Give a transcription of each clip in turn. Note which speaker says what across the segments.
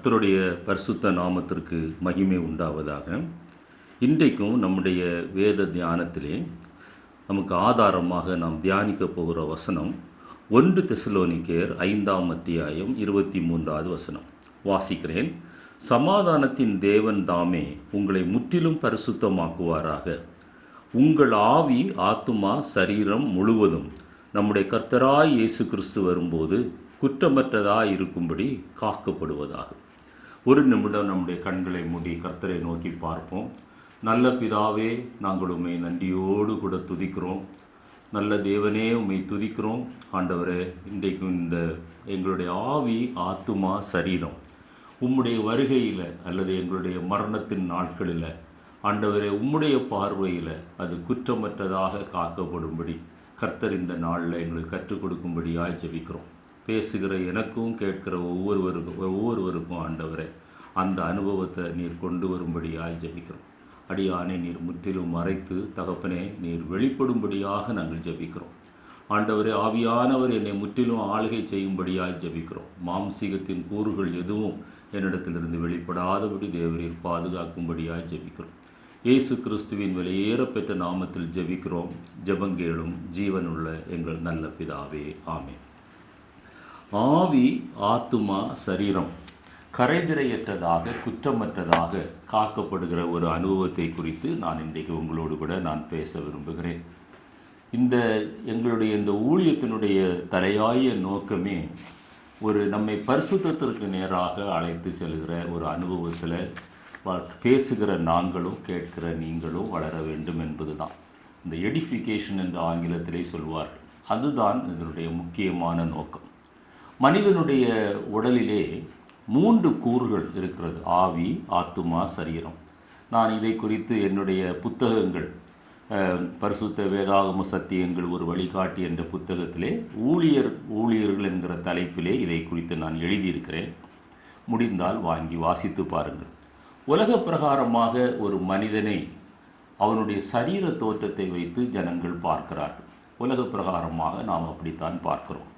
Speaker 1: கர்த்தருடைய பரிசுத்த நாமத்திற்கு மகிமை உண்டாவதாக. இன்றைக்கும் நம்முடைய வேத தியானத்திலே நமக்கு ஆதாரமாக நாம் தியானிக்க போகிற வசனம் 1 தெசலோனிக்கேயர் 5ஆம் அத்தியாயம் 23வது வசனம். வாசிக்கிறேன். சமாதானத்தின் தேவன் தாமே உங்களை முற்றிலும் பரிசுத்தமாக்குவாராக. உங்கள் ஆவி, ஆத்துமா, சரீரம் முழுவதும் நம்முடைய கர்த்தராய் இயேசு கிறிஸ்து வரும்போது குற்றமற்றதாய் இருக்கும்படி காக்கப்படுவதாக. ஒரு நிமிடம் நம்முடைய கண்களை மூடி கர்த்தரை நோக்கி பார்ப்போம். நல்ல பிதாவே, நாங்கள் உம்மை நன்றியோடு கூட துதிக்கிறோம். நல்ல தேவனே, உம்மை துதிக்கிறோம். ஆண்டவரே, இன்றைக்கும் இந்த எங்களுடைய ஆவி, ஆத்துமா, சரீரம் உம்முடைய வருகையில் அல்லது எங்களுடைய மரணத்தின் நாட்களில் ஆண்டவரே, உம்முடைய பார்வையில் அது குற்றமற்றதாக காக்கப்படும்படி கர்த்தர் இந்த நாளில் எங்களுக்கு கற்றுக் கொடுக்கும்படியாய் ஜெபிக்கிறோம். பேசுகிற எனக்கும் கேட்கிற ஒவ்வொருவருக்கும் ஆண்டவரே, அந்த அனுபவத்தை நீர் கொண்டு வரும்படியாய் ஜெபிக்கிறோம். அடியானே, நீர் முற்றிலும் மறைத்து தகப்பனே, நீர் வெளிப்படும்படியாக நாங்கள் ஜெபிக்கிறோம். ஆண்டவரே, ஆவியானவர் என்னை முற்றிலும் ஆளுகை செய்யும்படியாய் ஜெபிக்கிறோம். மாம்சீகத்தின் கூறுகள் எதுவும் என்னிடத்திலிருந்து வெளிப்படாதபடி தேவரீர் பாதுகாக்கும்படியாய் ஜெபிக்கிறோம். இயேசு கிறிஸ்துவின் விலையேறப்பெற்ற நாமத்தில் ஜெபிக்கிறோம். ஜெபங்கேளும் ஜீவனுள்ள எங்கள் நல்ல பிதாவே, ஆமென். ஆவி, ஆத்துமா, சரீரம் கரைதிரையற்றதாக குற்றமற்றதாக காக்கப்படுகிற ஒரு அனுபவத்தை குறித்து நான் இன்றைக்கு உங்களோடு கூட நான் பேச விரும்புகிறேன். எங்களுடைய இந்த ஊழியத்தினுடைய தலையாய நோக்கமே நம்மை பரிசுத்தத்திற்கு நேராக அழைத்து செல்கிற ஒரு அனுபவத்தில் பேசுகிற நாங்களும் கேட்கிற நீங்களும் வளர வேண்டும் என்பது தான். இந்த எடிஃபிகேஷன் என்று ஆங்கிலத்திலே சொல்வார்கள். அதுதான் இதனுடைய முக்கியமான நோக்கம். மனிதனுடைய உடலிலே 3 கூறுகள் இருக்கிறது: ஆவி, ஆத்துமா, சரீரம். நான் இதை குறித்து என்னுடைய புத்தகங்கள், பரிசுத்த வேதாகம சத்தியங்கள் ஒரு வழிகாட்டி என்ற புத்தகத்திலே ஊழியர்கள் என்கிற தலைப்பிலே இதை குறித்து நான் எழுதியிருக்கிறேன். முடிந்தால் வாங்கி வாசித்து பாருங்கள். உலக பிரகாரமாக ஒரு மனிதனை அவனுடைய சரீர தோற்றத்தை வைத்து ஜனங்கள் பார்க்கிறார்கள். உலக பிரகாரமாக நாம் அப்படித்தான் பார்க்கிறோம்.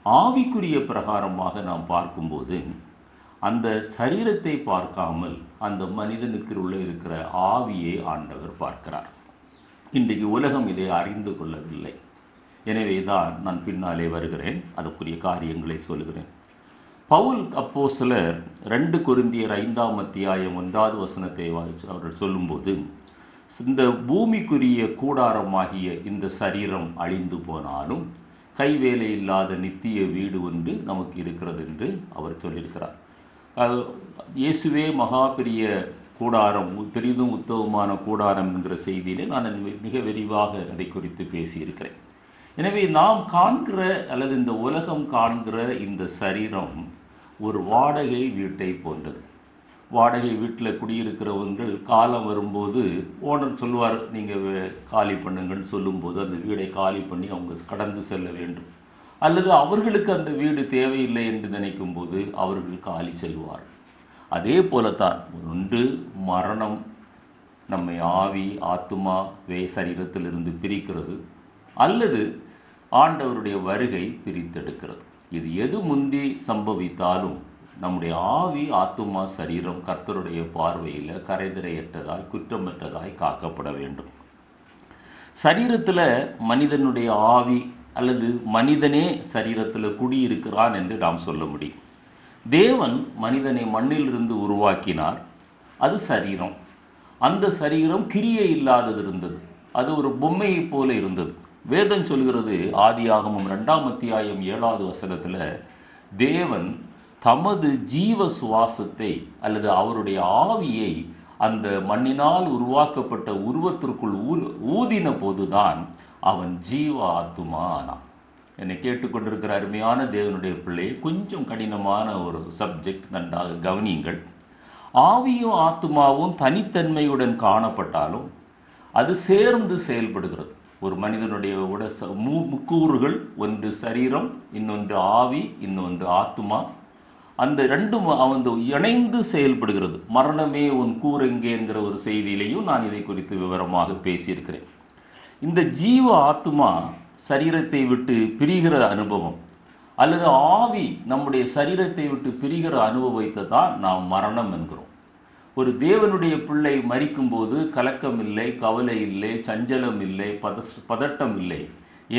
Speaker 1: ஆவிக்குரிய பிரகாரமாக நாம் பார்க்கும்போது அந்த சரீரத்தை பார்க்காமல் அந்த மனிதனுக்கு உள்ள இருக்கிற ஆவியை ஆண்டவர் பார்க்கிறார். இன்றைக்கு உலகம் இதை அறிந்து கொள்ளவில்லை. எனவே தான் நான் பின்னாலே வருகிறேன், அதற்குரிய காரியங்களை சொல்கிறேன். பவுல் அப்போஸ்தலர் 2 கொரிந்தியர் 5ஆம் அத்தியாயம் 1வது வசனத்தை அவர்கள் சொல்லும்போது, இந்த பூமிக்குரிய கூடாரமாகிய இந்த சரீரம் அழிந்து போனாலும் கைவேலை இல்லாத நித்திய வீடு ஒன்று நமக்கு இருக்கிறது என்று அவர் சொல்லியிருக்கிறார். இயேசுவே மகா பெரிய கூடாரம், பெரிதும் உத்தமமான கூடாரம் என்கிற செய்தியிலே நான் மிக விரிவாக அதை குறித்து பேசியிருக்கிறேன். எனவே நாம் காண்கிற அல்லது இந்த உலகம் காண்கிற இந்த சரீரம் ஒரு வாடகை வீட்டை போன்றது. வாடகை வீட்டில் குடியிருக்கிறவங்கள் காலம் வரும்போது ஓனர் சொல்வார், நீங்கள் காலி பண்ணுங்கன்னு சொல்லும்போது அந்த வீடை காலி பண்ணி அவங்க கடந்து செல்ல வேண்டும். அல்லது அவர்களுக்கு அந்த வீடு தேவையில்லை என்று நினைக்கும் போது அவர்கள் காலி செல்வார். அதே போலத்தான் ஒன்று மரணம் நம்மை ஆவி, ஆத்துமா, சரீரத்திலிருந்து பிரிக்கிறது, அல்லது ஆண்டவருடைய வருகை பிரித்தெடுக்கிறது. இது எது முந்தி சம்பவித்தாலும் நம்முடைய ஆவி, ஆத்துமா, சரீரம் கர்த்தருடைய பார்வையில் கரைதிரையற்றதாய் குற்றமற்றதாய் காக்கப்பட வேண்டும். சரீரத்தில் மனிதனுடைய ஆவி அல்லது மனிதனே சரீரத்தில் குடியிருக்கிறான் என்று நாம் சொல்ல முடியும். தேவன் மனிதனை மண்ணிலிருந்து உருவாக்கினார். அது சரீரம். அந்த சரீரம் கிரியை இல்லாதது இருந்தது. அது ஒரு பொம்மையை போல இருந்தது. வேதம் சொல்கிறது, ஆதியாகமம் 2ஆம் அத்தியாயம் 7வது வசனத்தில், தேவன் தமது ஜீவ சுவாசத்தை அல்லது அவருடைய ஆவியை அந்த மண்ணினால் உருவாக்கப்பட்ட உருவத்திற்குள் ஊதின போதுதான் அவன் ஜீவ ஆத்துமா ஆனான். என்னை கேட்டுக்கொண்டிருக்கிற அருமையான தேவனுடைய பிள்ளை, கொஞ்சம் கடினமான ஒரு சப்ஜெக்ட், நன்றாக கவனியுங்கள். ஆவியும் ஆத்துமாவும் தனித்தன்மையுடன் காணப்பட்டாலும் அது சேர்ந்து செயல்படுகிறது. ஒரு மனிதனுடைய முக்கூறுகள், ஒன்று சரீரம், இன்னொன்று ஆவி, இன்னொன்று ஆத்துமா. அந்த ரெண்டும் இணைந்து செயல்படுகிறது. மரணமே உன் கூரெங்கே என்கிற ஒரு செய்தியிலையும் நான் இதை குறித்து விவரமாக பேசியிருக்கிறேன். இந்த ஜீவ ஆத்துமா சரீரத்தை விட்டு பிரிகிற அனுபவம், அல்லது ஆவி நம்முடைய சரீரத்தை விட்டு பிரிகிற அனுபவத்தை தான் நாம் மரணம் என்கிறோம். ஒரு தேவனுடைய பிள்ளை மரிக்கும்போது கலக்கம் இல்லை, கவலை இல்லை, சஞ்சலம் இல்லை, பதட்டம் இல்லை.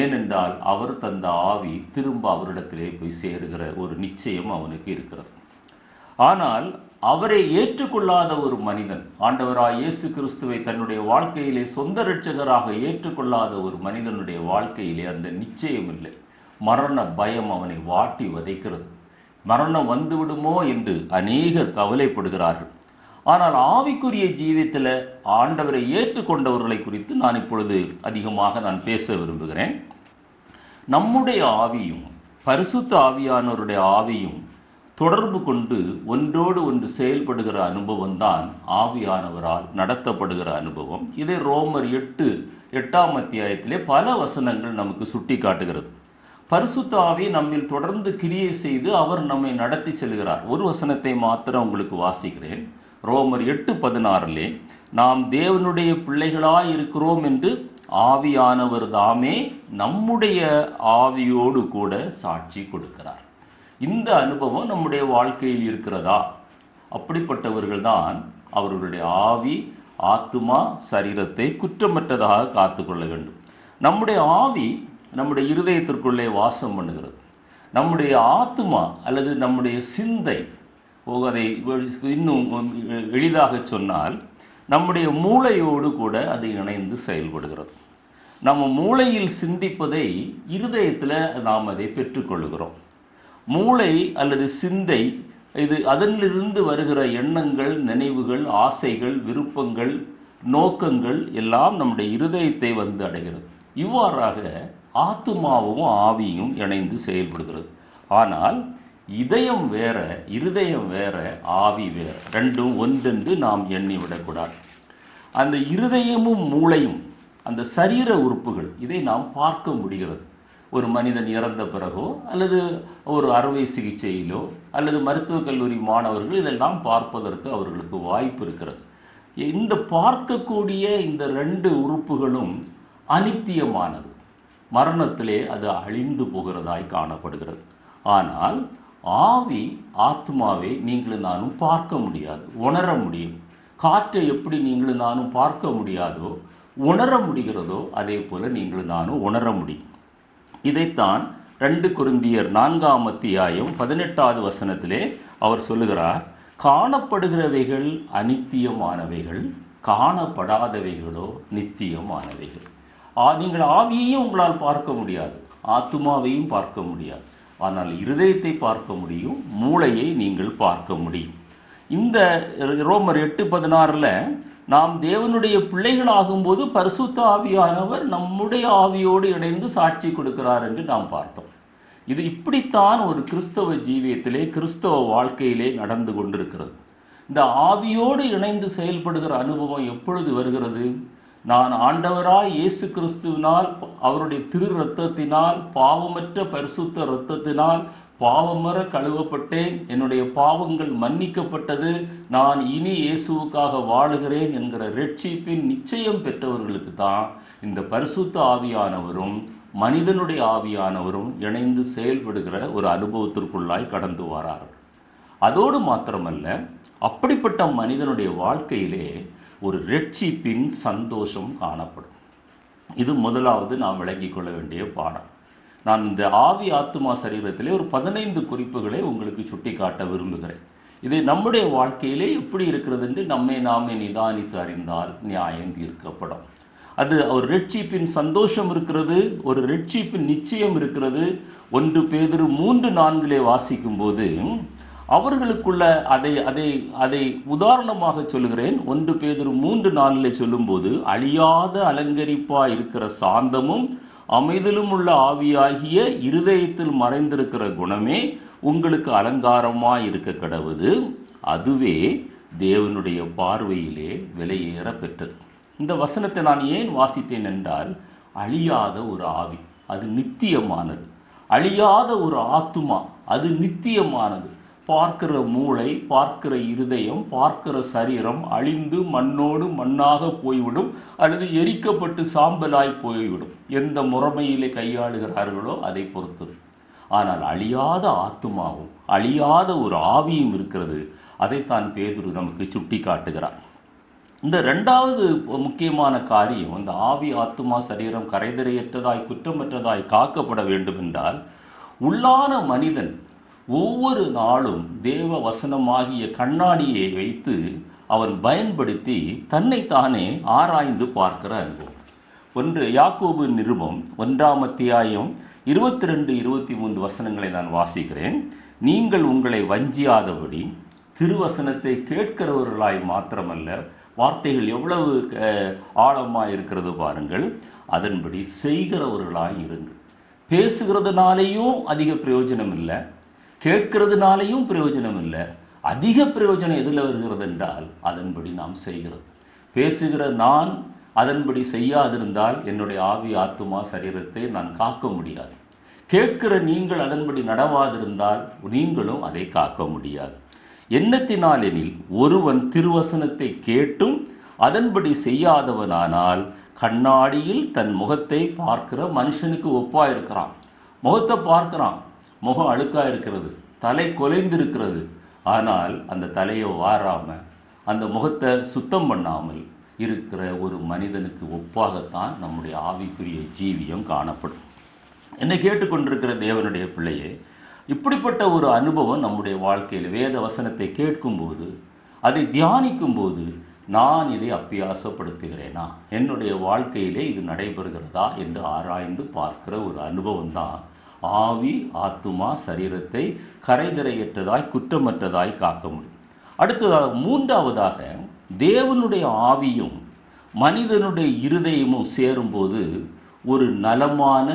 Speaker 1: ஏனென்றால் அவர் தந்த ஆவி திரும்ப அவரிடத்திலே போய் சேருகிற ஒரு நிச்சயம் அவனுக்கு இருக்கிறது. ஆனால் அவரை ஏற்றுக்கொள்ளாத ஒரு மனிதன், ஆண்டவராய் இயேசு கிறிஸ்துவை தன்னுடைய வாழ்க்கையிலே சொந்த இரட்சகராக ஏற்றுக்கொள்ளாத ஒரு மனிதனுடைய வாழ்க்கையிலே அந்த நிச்சயம் இல்லை. மரண பயம் அவனை வாட்டி வதைக்கிறது. மரணம் வந்துவிடுமோ என்று அநேகர் கவலைப்படுகிறார்கள். ஆனால் ஆவிக்குரிய ஜீவியத்தில் ஆண்டவரை ஏற்றுக்கொண்டவர்களை குறித்து நான் இப்பொழுது அதிகமாக நான் பேச விரும்புகிறேன். நம்முடைய ஆவியும் பரிசுத்த ஆவியானவருடைய ஆவியும் தொடர்பு கொண்டு ஒன்றோடு ஒன்று செயல்படுகிற அனுபவம் தான் ஆவியானவரால் நடத்தப்படுகிற அனுபவம். இதை ரோமர் 8ஆம் அத்தியாயத்திலே பல வசனங்கள் நமக்கு சுட்டி காட்டுகிறது. பரிசுத்த ஆவி நம்மில் தொடர்ந்து கிரியை செய்து அவர் நம்மை நடத்தி செல்கிறார். ஒரு வசனத்தை மாத்திரம் உங்களுக்கு வாசிக்கிறேன். ரோமர் 8:16 நாம் தேவனுடைய பிள்ளைகளாய் இருக்கிறோம் என்று ஆவியானவர் தாமே நம்முடைய ஆவியோடு கூட சாட்சி கொடுக்கிறார். இந்த அனுபவம் நம்முடைய வாழ்க்கையில் இருக்கிறதா? அப்படிப்பட்டவர்கள் தான் அவர்களுடைய ஆவி, ஆத்துமா, சரீரத்தை குற்றமற்றதாக காத்துக்கொள்ள வேண்டும். நம்முடைய ஆவி நம்முடைய இருதயத்திற்குள்ளே வாசம் பண்ணுகிறது. நம்முடைய ஆத்துமா அல்லது நம்முடைய சிந்தை, அதை இன்னும் எளிதாக சொன்னால் நம்முடைய மூளையோடு கூட அது இணைந்து செயல்படுகிறது. நம்ம மூளையில் சிந்திப்பதை இருதயத்தில் நாம் அதை பெற்றுக்கொள்கிறோம். மூளை அல்லது சிந்தை, இது அதனிலிருந்து வருகிற எண்ணங்கள், நினைவுகள், ஆசைகள், விருப்பங்கள், நோக்கங்கள் எல்லாம் நம்முடைய இருதயத்தை வந்து அடைகிறது. இவ்வாறாக ஆத்துமாவும் ஆவியும் இணைந்து செயல்படுகிறது. ஆனால் இதயம் வேற, இருதயம் வேற, ஆவி வேற, ரெண்டும் ஒன்றென்று நாம் எண்ணிவிடக்கூடாது. அந்த இருதயமும் மூளையும் அந்த சரீர உறுப்புகள், இதை நாம் பார்க்க முடிகிறது. ஒரு மனிதன் இறந்த பிறகோ அல்லது ஒரு அறுவை சிகிச்சையிலோ அல்லது மருத்துவக் கல்லூரி மாணவர்கள் இதெல்லாம் பார்ப்பதற்கு அவர்களுக்கு வாய்ப்பு இருக்கிறது. இந்த பார்க்கக்கூடிய இந்த 2 உறுப்புகளும் அனித்தியமானது. மரணத்திலே அது அழிந்து போகிறதாய் காணப்படுகிறது. ஆனால் ஆவி, ஆத்மாவை நீங்களும் நானும் பார்க்க முடியாது, உணர முடியும். காற்றை எப்படி நீங்களும் நானும் பார்க்க முடியாதோ, உணர முடிகிறதோ, அதே போல நீங்களும் நானும் உணர முடியும். இதைத்தான் 2 கொரிந்தியர் 4ஆம் அத்தியாயம் 18வது வசனத்திலே அவர் சொல்லுகிறார். காணப்படுகிறவைகள் அனித்தியமானவைகள், காணப்படாதவைகளோ நித்தியமானவைகள். நீங்கள் ஆவியையும் உங்களால் பார்க்க முடியாது, ஆத்துமாவையும் பார்க்க முடியாது. ஆனால் இருதயத்தை பார்க்க முடியும், மூளையை நீங்கள் பார்க்க முடியும். இந்த ரோமர் 8:16 நாம் தேவனுடைய பிள்ளைகளாகும்போது பரிசுத்த ஆவியானவர் நம்முடைய ஆவியோடு இணைந்து சாட்சி கொடுக்கிறார் என்று நாம் பார்த்தோம். இது இப்படித்தான் ஒரு கிறிஸ்தவ ஜீவியத்திலே, கிறிஸ்தவ வாழ்க்கையிலே நடந்து கொண்டிருக்கிறது. இந்த ஆவியோடு இணைந்து செயல்படுகிற அனுபவம் எப்பொழுது வருகிறது? நான் ஆண்டவராய் இயேசு கிறிஸ்துவினால், அவருடைய திரு இரத்தத்தினால், பாவமற்ற பரிசுத்த இரத்தத்தினால் பாவமற கழுவப்பட்டேன், என்னுடைய பாவங்கள் மன்னிக்கப்பட்டது, நான் இனி இயேசுவுக்காக வாழுகிறேன் என்கிற ரட்சிப்பின் நிச்சயம் பெற்றவர்களுக்கு தான் இந்த பரிசுத்த ஆவியானவரும் மனிதனுடைய ஆவியானவரும் இணைந்து செயல்படுகிற ஒரு அனுபவத்திற்குள்ளாய் கடந்து வரார்கள். அதோடு மாத்திரமல்ல, அப்படிப்பட்ட மனிதனுடைய வாழ்க்கையிலே ஒரு ரட்சிப்பின் சந்தோஷம் காணப்படும். இது முதலாவது நாம் விளங்கிக் கொள்ள வேண்டிய பாடம். நான் இந்த ஆவி, ஆத்துமா, சரீரத்திலே ஒரு 15 குறிப்புகளை உங்களுக்கு சுட்டி காட்ட விரும்புகிறேன். இது நம்முடைய வாழ்க்கையிலே எப்படி இருக்கிறது என்று நம்மை நாமே நிதானித்து அறிந்தால் நியாயம் தீர்க்கப்படும். அது ஒரு ரட்சிப்பின் சந்தோஷம் இருக்கிறது, ஒரு ரட்சிப்பின் நிச்சயம் இருக்கிறது. 1 பேதுரு 3:4 வாசிக்கும் போது அவர்களுக்குள்ள அதை உதாரணமாக சொல்லுகிறேன். 1 பேதுரு 3:4 சொல்லும்போது, அழியாத அலங்கரிப்பா இருக்கிற சாந்தமும் அமைதலும் உள்ள ஆவியாகிய இருதயத்தில் மறைந்திருக்கிற குணமே உங்களுக்கு அலங்காரமாய் இருக்க கடவுது, அதுவே தேவனுடைய பார்வையிலே விலையேற பெற்றது. இந்த வசனத்தை நான் ஏன் வாசித்தேன் என்றால், அழியாத ஒரு ஆவி, அது நித்தியமானது. அழியாத ஒரு ஆத்துமா, அது நித்தியமானது. பார்க்கிற மூளை, பார்க்கிற இருதயம், பார்க்கிற சரீரம் அழிந்து மண்ணோடு மண்ணாக போய்விடும் அல்லது எரிக்கப்பட்டு சாம்பலாய் போய்விடும். எந்த முறைமையிலே கையாளுகிறார்களோ அதை பொறுத்தது. ஆனால் அழியாத ஆத்துமாவும் அழியாத ஒரு ஆவியும் இருக்கிறது. அதைத்தான் பேதுரு நமக்கு சுட்டி காட்டுகிறார். இந்த ரெண்டாவது முக்கியமான காரியம், இந்த ஆவி ஆத்துமா சரீரம் கரைதரையற்றதாய் குற்றமற்றதாய் காக்கப்பட வேண்டும் என்றால், உள்ளான மனிதன் ஒவ்வொரு நாளும் தேவ வசனமாகிய கண்ணாடியை வைத்து அவன் பயன்படுத்தி தன்னைத்தானே ஆராய்ந்து பார்க்கிற அனுபவம். ஒன்று யாக்கோபு நிருபம் 1ஆம் அத்தியாயம் 22, 23 வசனங்களை நான் வாசிக்கிறேன். நீங்கள் உங்களை வஞ்சியாதபடி திருவசனத்தை கேட்கிறவர்களாய் மாத்திரமல்ல, வார்த்தைகள் எவ்வளவு ஆழமாக இருக்கிறது பாருங்கள், அதன்படி செய்கிறவர்களாய் இருங்கள். பேசுகிறதுனாலேயும் அதிக பிரயோஜனம் இல்லை, கேட்கிறதுனாலேயும் பிரயோஜனம் இல்லை. அதிக பிரயோஜனம் எதில் வருகிறது என்றால் அதன்படி நாம் செய்கிறது. பேசுகிற நான் அதன்படி செய்யாதிருந்தால் என்னுடைய ஆவி ஆத்துமா சரீரத்தை நான் காக்க முடியாது. கேட்கிற நீங்கள் அதன்படி நடவாதிருந்தால் நீங்களும் அதை காக்க முடியாது. எண்ணத்தினால் எனில் ஒருவன் திருவசனத்தை கேட்டும் அதன்படி செய்யாதவனானால் கண்ணாடியில் தன் முகத்தை பார்க்கிற மனுஷனுக்கு ஒப்பா இருக்கிறான். முகத்தை பார்க்கிறான், முகம் அழுக்காக இருக்கிறது, தலை கொலைந்திருக்கிறது. ஆனால் அந்த தலையை வாராம அந்த முகத்தை சுத்தம் பண்ணாமல் இருக்கிற ஒரு மனிதனுக்கு ஒப்பாகத்தான் நம்முடைய ஆவிக்குரிய ஜீவியம் காணப்படும். என்னை கேட்டுக்கொண்டிருக்கிற தேவனுடைய பிள்ளையே, இப்படிப்பட்ட ஒரு அனுபவம் நம்முடைய வாழ்க்கையில் வேத வசனத்தை கேட்கும்போது, அதை தியானிக்கும்போது, நான் இதை அபியாசப்படுத்துகிறேனா, என்னுடைய வாழ்க்கையிலே இது நடைபெறுகிறதா என்று ஆராய்ந்து பார்க்கிற ஒரு அனுபவம் தான் ஆவி ஆத்துமா சரீரத்தை கரைதரையற்றதாய் குற்றமற்றதாய் காக்க முடியும். அடுத்ததாக மூன்றாவதாக, தேவனுடைய ஆவியும் மனிதனுடைய இருதயமும் சேரும்போது ஒரு நலமான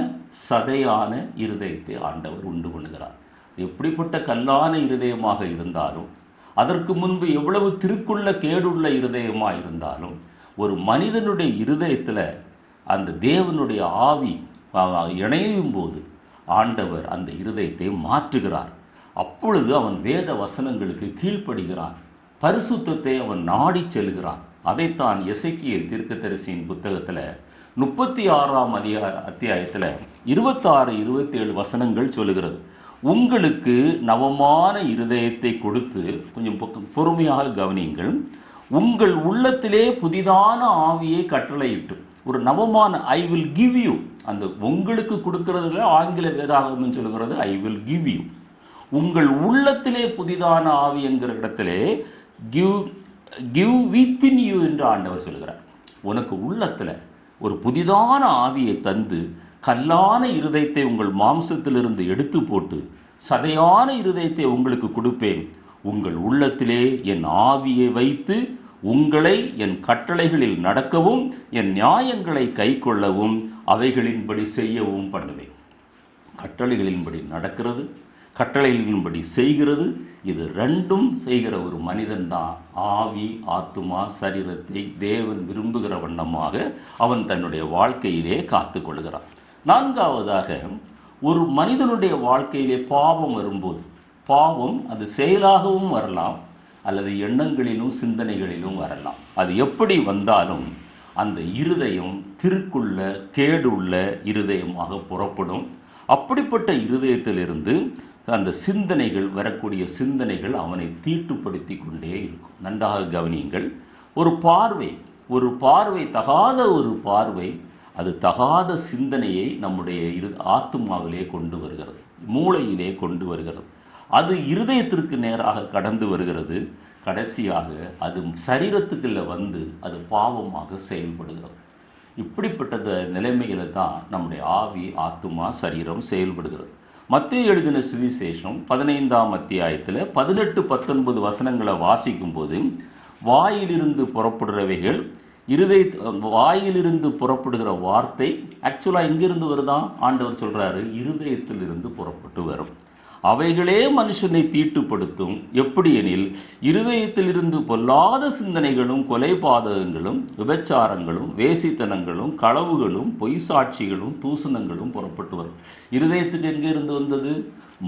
Speaker 1: சதையான இருதயத்தை ஆண்டவர் உண்டு பண்ணுகிறார். எப்படிப்பட்ட கல்லான இருதயமாக இருந்தாலும், அதற்கு முன்பு எவ்வளவு திருக்குள்ள கேடுள்ள இருதயமாக இருந்தாலும், ஒரு மனிதனுடைய இருதயத்தில் அந்த தேவனுடைய ஆவி இணையும் போது ஆண்டவர் அந்த இருதயத்தை மாற்றுகிறார். அப்பொழுது அவன் வேத வசனங்களுக்கு கீழ்ப்படுகிறான், பரிசுத்தத்தை அவன் நாடி செல்கிறான். அதைத்தான் எசேக்கியேல் தீர்க்கதரிசியின் புத்தகத்தில் 36ஆம் அத்தியாயத்தில் 26, 27 வசனங்கள் சொல்லுகிறது. உங்களுக்கு நவமான இருதயத்தை கொடுத்து, கொஞ்சம் பொறுமையாக கவனியுங்கள், உங்கள் உள்ளத்திலே புதிதான ஆவியை கட்டளையிட்டு, ஒரு நவமான ஐ வில் கிவ் யூ, அந்த உங்களுக்கு கொடுக்கறதுல ஆங்கில வேதாகமம் சொல்லுகிறது ஐ வில் கிவ் யூ. உங்கள் உள்ளத்திலே புதிதான ஆவி என்கிற இடத்திலே கிவ் வித்தின் யூ என்று ஆண்டவர் சொல்கிறார். உனக்கு உள்ளத்தில் ஒரு புதிதான ஆவியை தந்து கல்லான இருதயத்தை உங்கள் மாம்சத்திலிருந்து எடுத்து போட்டு சதையான இருதயத்தை உங்களுக்கு கொடுப்பேன். உங்கள் உள்ளத்திலே என் ஆவியை வைத்து உங்களை என் கட்டளைகளில் நடக்கவும் என் நியாயங்களை கைக்கொள்ளவும் அவைகளின்படி செய்யவும் பண்ணுவேன். கட்டளைகளின்படி நடக்கிறது, கட்டளைகளின்படி செய்கிறது, இது ரெண்டும் செய்கிற ஒரு மனிதன்தான் ஆவி ஆத்துமா சரீரத்தை தேவன் விரும்புகிற வண்ணமாக அவன் தன்னுடைய வாழ்க்கையிலே காத்து கொள்கிறான். நான்காவதாக, ஒரு மனிதனுடைய வாழ்க்கையிலே பாவம் வரும்போது, பாவம் அது செயலாகவும் வரலாம் அல்லது எண்ணங்களிலும் சிந்தனைகளிலும் வரலாம். அது எப்படி வந்தாலும் அந்த இருதயம் திருக்குள்ள கேடுள்ள இருதயமாக புறப்படும். அப்படிப்பட்ட இருதயத்திலிருந்து அந்த சிந்தனைகள் வரக்கூடிய சிந்தனைகள் அவனை தீட்டுப்படுத்தி கொண்டே இருக்கும். நன்றாக கவனியுங்கள். ஒரு பார்வை தகாத ஒரு பார்வை, அது தகாத சிந்தனையை நம்முடைய ஆத்துமாவிலே கொண்டு வருகிறது, மூளையிலே கொண்டு வருகிறது. அது இருதயத்திற்கு நேராக கடந்து வருகிறது. கடைசியாக அது சரீரத்துக்குள்ள வந்து அது பாவமாக செயல்படுகிறது. இப்படிப்பட்ட நிலைமையில தான் நம்முடைய ஆவி ஆத்துமா சரீரம் செயல்படுகிறது. மத்தேயு எழுதின சுவிசேஷம் 15ஆம் அத்தியாயத்தில் 18, 19 வசனங்களை வாசிக்கும்போது, வாயிலிருந்து புறப்படுறவைகள் வாயிலிருந்து புறப்படுகிற வார்த்தை ஆக்சுவலாக எங்கிருந்து வருதான் ஆண்டவர் சொல்கிறாரு, இருதயத்திலிருந்து புறப்பட்டு வரும். அவைகளே மனுஷனை தீட்டுப்படுத்தும். எப்படி எனில், இருதயத்திலிருந்து பொல்லாத சிந்தனைகளும் கொலைபாதகங்களும் விபச்சாரங்களும் வேசித்தனங்களும் களவுகளும் பொய் சாட்சிகளும் தூசணங்களும் புறப்பட்டு வரும். இருதயத்துக்கு எங்கே இருந்து வந்தது?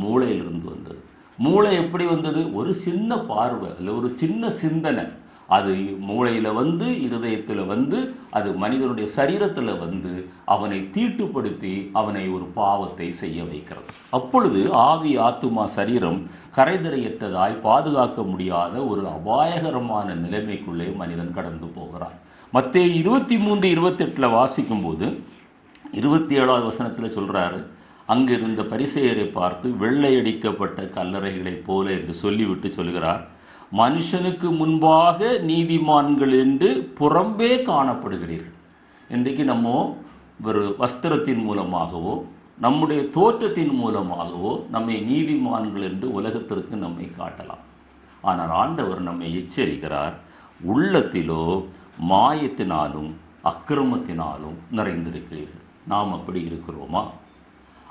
Speaker 1: மூளையிலிருந்து வந்தது. மூளை எப்படி வந்தது? ஒரு சின்ன பார்வை இல்லை ஒரு சின்ன சிந்தனை, அது மூளையில் வந்து இருதயத்தில் வந்து அது மனிதனுடைய சரீரத்தில் வந்து அவனை தீட்டுப்படுத்தி அவனை ஒரு பாவத்தை செய்ய வைக்கிறது. அப்பொழுது ஆவி ஆத்துமா சரீரம் கரைதரையற்றதாய் பாதுகாக்க முடியாத ஒரு அபாயகரமான நிலைமைக்குள்ளே மனிதன் கடந்து போகிறான். மத்தேயு 23:28 வாசிக்கும் போது 27வது வசனத்தில் சொல்றாரு, அங்கிருந்த பரிசேயரை பார்த்து வெள்ளையடிக்கப்பட்ட கல்லறைகளைப் போல என்று சொல்லிவிட்டு சொல்கிறார், மனுஷனுக்கு முன்பாக நீதிமான்கள் என்று புறம்பே காணப்படுகிறீர்கள். இன்றைக்கு நம்ம ஒரு வஸ்திரத்தின் மூலமாகவோ நம்முடைய தோற்றத்தின் மூலமாகவோ நம்மை நீதிமான்கள் என்று உலகத்திற்கு நம்மை காட்டலாம். ஆனால் ஆண்டவர் நம்மை எச்சரிக்கிறார், உள்ளத்திலோ மாயத்தினாலும் அக்கிரமத்தினாலும் நிறைந்திருக்கிறீர்கள். நாம் அப்படி இருக்கிறோமா?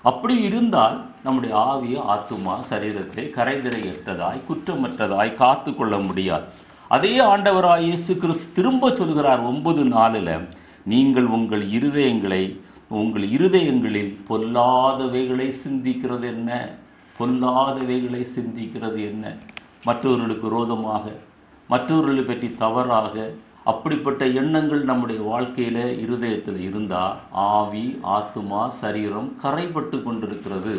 Speaker 1: அப்படி இருந்தால் நம்முடைய ஆவிய ஆத்துமா சரீரத்தை கரைதிரையற்றதாய் குற்றமற்றதாய் காத்து கொள்ள முடியாது. அதே ஆண்டவராய் இயேசு கிறிஸ்து திரும்ப சொல்கிறார் 9:4, நீங்கள் உங்கள் இருதயங்களில் பொல்லாதவைகளை சிந்திக்கிறது என்ன? பொல்லாதவைகளை சிந்திக்கிறது என்ன? மற்றவர்களுக்கு விரோதமாக, மற்றவர்களை பற்றி தவறாக அப்படிப்பட்ட எண்ணங்கள் நம்முடைய வாழ்க்கையில் இருதயத்தில் இருந்தால் ஆவி ஆத்துமா சரீரம் கரைப்பட்டு கொண்டிருக்கிறது,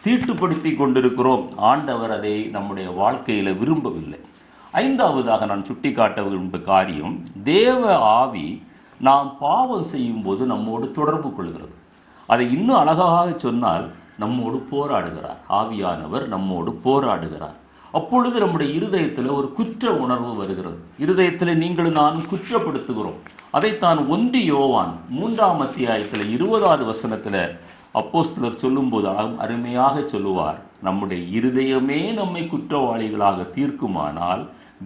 Speaker 1: தீட்டுப்படுத்தி கொண்டிருக்கிறோம். ஆண்டவர் அதை நம்முடைய வாழ்க்கையில் விரும்பவில்லை. 5வதாக நான் சுட்டி காட்ட விரும்பும் காரியம், தேவ ஆவி நாம் பாவம் செய்யும்போது நம்மோடு தொடர்பு கொள்கிறது. அதை இன்னும் அழகாக சொன்னால் நம்மோடு போராடுகிறார். ஆவியானவர் நம்மோடு போராடுகிறார். அப்பொழுது நம்முடைய இருதயத்தில் ஒரு குற்ற உணர்வு வருகிறது. இருதயத்தில் நீங்களும் நானும் குற்றப்படுத்துகிறோம். அதைத்தான் 1 யோவான் 3ஆம் அத்தியாயத்தில் 20வது வசனத்தில் அப்போஸ்தலர் சொல்லும்போது அருமையாக சொல்லுவார், நம்முடைய இருதயமே நம்மை குற்றவாளிகளாக தீர்க்குமானால்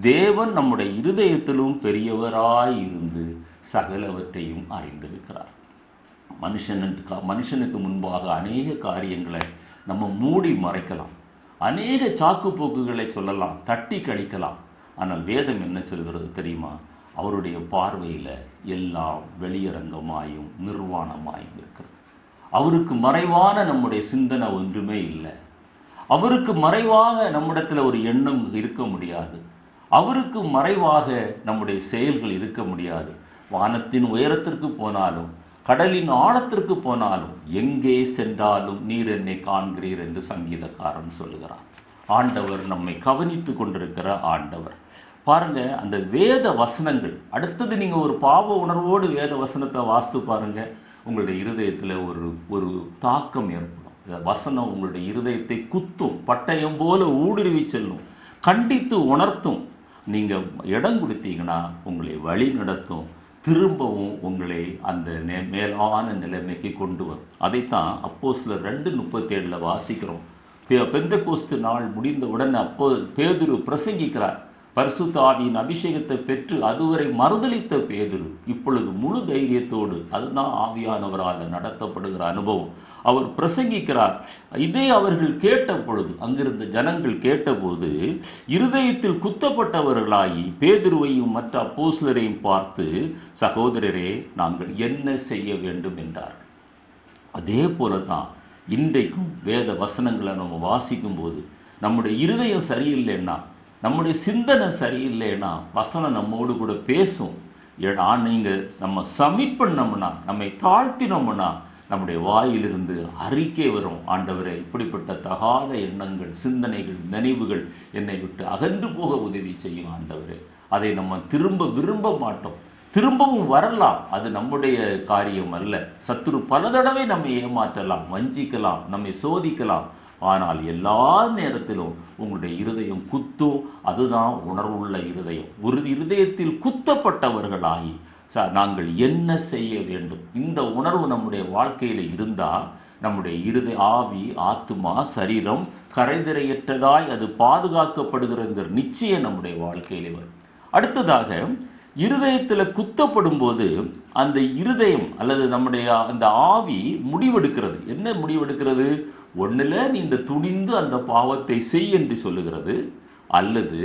Speaker 1: தேவன் நம்முடைய இருதயத்திலும் பெரியவராய் இருந்து சகலவற்றையும் அறிந்திருக்கிறார். மனுஷனுக்கு முன்பாக அநேக காரியங்களை நம்ம மூடி மறைக்கலாம், அநேக சாக்கு போக்குகளை சொல்லலாம், தட்டி கழிக்கலாம். ஆனால் வேதம் என்ன சொல்கிறது தெரியுமா? அவருடைய பார்வையில் எல்லாம் வெளியரங்கமாயும் நிர்வாணமாயும் இருக்கிறது. அவருக்கு மறைவான நம்முடைய சிந்தனை ஒன்றுமே இல்லை. அவருக்கு மறைவாக நம்மிடத்தில் ஒரு எண்ணம் இருக்க முடியாது. அவருக்கு மறைவாக நம்முடைய செயல்கள் இருக்க முடியாது. வானத்தின் உயரத்திற்கு போனாலும் கடலின் ஆழத்திற்கு போனாலும் எங்கே சென்றாலும் நீர் என்னை காண்கிறீர் என்று சங்கீதக்காரன் சொல்லுகிறார். ஆண்டவர் நம்மை கவனித்து கொண்டிருக்கிற ஆண்டவர். பாருங்க, அந்த வேத வசனங்கள், அடுத்தது நீங்கள் ஒரு பாவ உணர்வோடு வேத வசனத்தை வாசித்து பாருங்க, உங்களுடைய இருதயத்தில் ஒரு தாக்கம் ஏற்படும். வசனம் உங்களுடைய இருதயத்தை குத்தும், பட்டயம் போல ஊடுருவி செல்லும், கண்டித்து உணர்த்தும். நீங்கள் இடம் கொடுத்தீங்கன்னா உங்களை வழி நடத்தும், திரும்பவும் உங்களை அந்த மேலான நிலைமைக்கு கொண்டு வரும். அதைத்தான் அப்போஸ்தலர் 2:37 வாசிக்கிறோம். பெந்தெகோஸ்து நாள் முடிந்தவுடன் பேதுரு பிரசங்கிக்கிறார். பரிசுத்த ஆவியின் அபிஷேகத்தை பெற்று அதுவரை மறுதலித்த பேதுரு இப்பொழுது முழு தைரியத்தோடு, அதுதான் ஆவியானவரால் நடத்தப்படுகிற அனுபவம், அவர் பிரசங்கிக்கிறார். இதை அவர்கள் கேட்ட பொழுது, அங்கிருந்த ஜனங்கள் கேட்டபோது இருதயத்தில் குத்தப்பட்டவர்களாகி பேதுருவையும் மற்ற அப்போஸ்தலரையும் பார்த்து, சகோதரரே நாங்கள் என்ன செய்ய வேண்டும் என்றார். அதே போல தான் இன்றைக்கும் வேத வசனங்களை நம்ம வாசிக்கும் போது நம்முடைய இருதயம் சரியில்லைன்னா, நம்முடைய சிந்தனை சரியில்லைன்னா வசனம் நம்மோடு கூட பேசும். நீங்கள் நம்ம சப்மிட் பண்ணோம்னா, நம்மை தாழ்த்தினோம்னா நம்முடைய வாயிலிருந்து அறிக்கை வரும், ஆண்டவரே இப்படிப்பட்ட தகாத எண்ணங்கள், சிந்தனைகள், நினைவுகள் என்னை விட்டு அகன்று போக உதவி செய்யும் ஆண்டவரே. அதை நம்ம திரும்ப விரும்ப மாட்டோம். திரும்பவும் வரலாம், அது நம்முடைய காரியம் அல்ல. சத்துரு பல தடவை நம்மை ஏமாற்றலாம், வஞ்சிக்கலாம், நம்மை சோதிக்கலாம். ஆனால் எல்லா நேரத்திலும் உங்களுடைய இருதயம் குத்தும். அதுதான் உணர்வுள்ள இருதயம். ஒரு இருதயத்தில் குத்தப்பட்டவர்களாகி நாங்கள் என்ன செய்ய வேண்டும், இந்த உணர்வு நம்முடைய வாழ்க்கையில் இருந்தால் நம்முடைய ஆவி ஆத்துமா சரீரம் கரைதிரையற்றதாய் அது பாதுகாக்கப்படுகிற நிச்சயம் நம்முடைய வாழ்க்கையில் வரும். அடுத்ததாக, இருதயத்தில் குத்தப்படும் போது அந்த இருதயம் அல்லது நம்முடைய அந்த ஆவி முடிவெடுக்கிறது. என்ன முடிவெடுக்கிறது? ஒன்றில் நீ இந்த துணிந்து அந்த பாவத்தை செய் என்று சொல்லுகிறது, அல்லது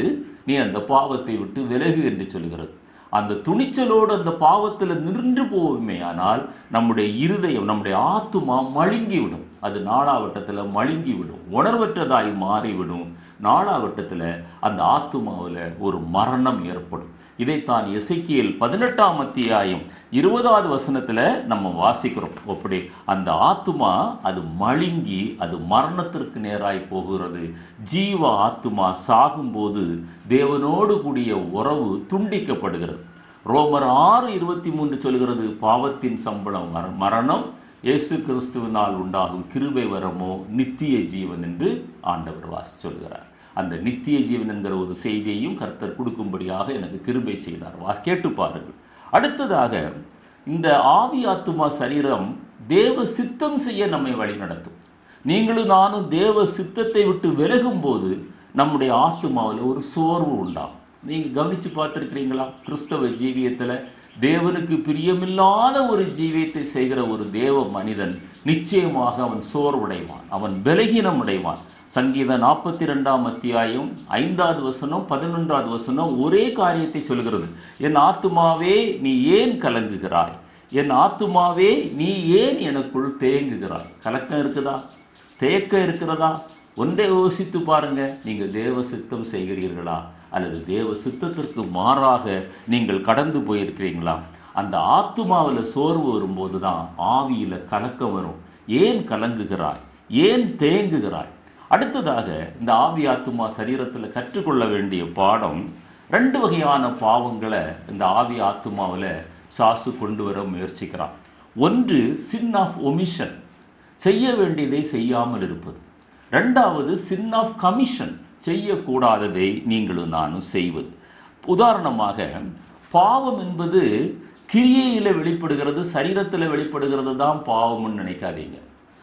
Speaker 1: நீ அந்த பாவத்தை விட்டு விலகு என்று சொல்லுகிறது. அந்த துணிச்சலோடு அந்த பாவத்தில் நின்று போவோமே ஆனால் நம்முடைய இருதயம், நம்முடைய ஆத்துமா மழுங்கிவிடும். அது நாளாவட்டத்தில் மழுங்கிவிடும், உணர்வற்றதாய் மாறிவிடும். நாளாவட்டத்தில் அந்த ஆத்துமாவில் ஒரு மரணம் ஏற்படும். இதைத்தான் எசேக்கியேல் 18ஆம் அத்தியாயம் 20வது வசனத்தில் நம்ம வாசிக்கிறோம். அப்படி அந்த ஆத்துமா அது மழுங்கி அது மரணத்திற்கு நேராய் போகிறது. ஜீவ ஆத்துமா சாகும்போது தேவனோடு கூடிய உறவு துண்டிக்கப்படுகிறது. ரோமர் 6:23 சொல்கிறது, பாவத்தின் சம்பளம் மரணம், இயேசு கிறிஸ்துவினால் உண்டாகும் கிருபை வரமோ நித்திய ஜீவன் என்று ஆண்டவர் சொல்கிறார். அந்த நித்திய ஜீவன் என்கிற ஒரு செய்தியையும் கர்த்தர் கொடுக்கும்படியாக எனக்கு கிருபை செய்தார். கேட்டு பாருங்கள். அடுத்ததாக, இந்த ஆவி ஆத்துமா சரீரம் தேவ சித்தம் செய்ய நம்மை வழி நடத்தும். நீங்களும் நானும் தேவ சித்தத்தை விட்டு விலகும் போது நம்முடைய ஆத்துமாவில் ஒரு சோர்வு உண்டாகும். நீங்கள் கவனித்து பார்த்துருக்கிறீங்களா? கிறிஸ்தவ ஜீவியத்தில் தேவனுக்கு பிரியமில்லாத ஒரு ஜீவியத்தை செய்கிற ஒரு தேவ மனிதன் நிச்சயமாக அவன் சோர்வடைவான், அவன் பலகீனம் அடைவான். சங்கீதம் 42ஆம் அத்தியாயம் 5வது வசனம் 11வது வசனம் ஒரே காரியத்தை சொல்கிறது. என் ஆத்துமாவே நீ ஏன் கலங்குகிறாய்? என் ஆத்துமாவே நீ ஏன் எனக்குள் தேங்குகிறாய்? கலக்கம் இருக்குதா? தேக்கம் இருக்கிறதா? ஒன்றை யோசித்து பாருங்க. நீங்கள் தேவ சித்தம் செய்கிறீர்களா அல்லது தேவ சித்தத்திற்கு மாறாக நீங்கள் கடந்து போயிருக்கிறீங்களா? அந்த ஆத்துமாவில் சோர்வு வரும்போது தான் ஆவியில் கலக்கம் வரும். ஏன் கலங்குகிறாய்? ஏன் தேங்குகிறாய்? அடுத்ததாக, இந்த ஆவி ஆத்துமா சரீரத்தில் கற்றுக்கொள்ள வேண்டிய பாடம், 2 வகையான பாவங்களை இந்த ஆவி ஆத்துமாவில் சாசு கொண்டு வர முயற்சிக்கிறான். ஒன்று சின் ஆஃப் ஒமிஷன், செய்ய வேண்டியதை செய்யாமல் இருப்பது. 2வது சின் ஆஃப் கமிஷன், செய்யக்கூடாததை நீங்களும் நானும் செய்வது. உதாரணமாக, பாவம் என்பது கிரியையில் வெளிப்படுகிறது, சரீரத்தில் வெளிப்படுகிறது தான் பாவம்னு நினைக்காதீங்க.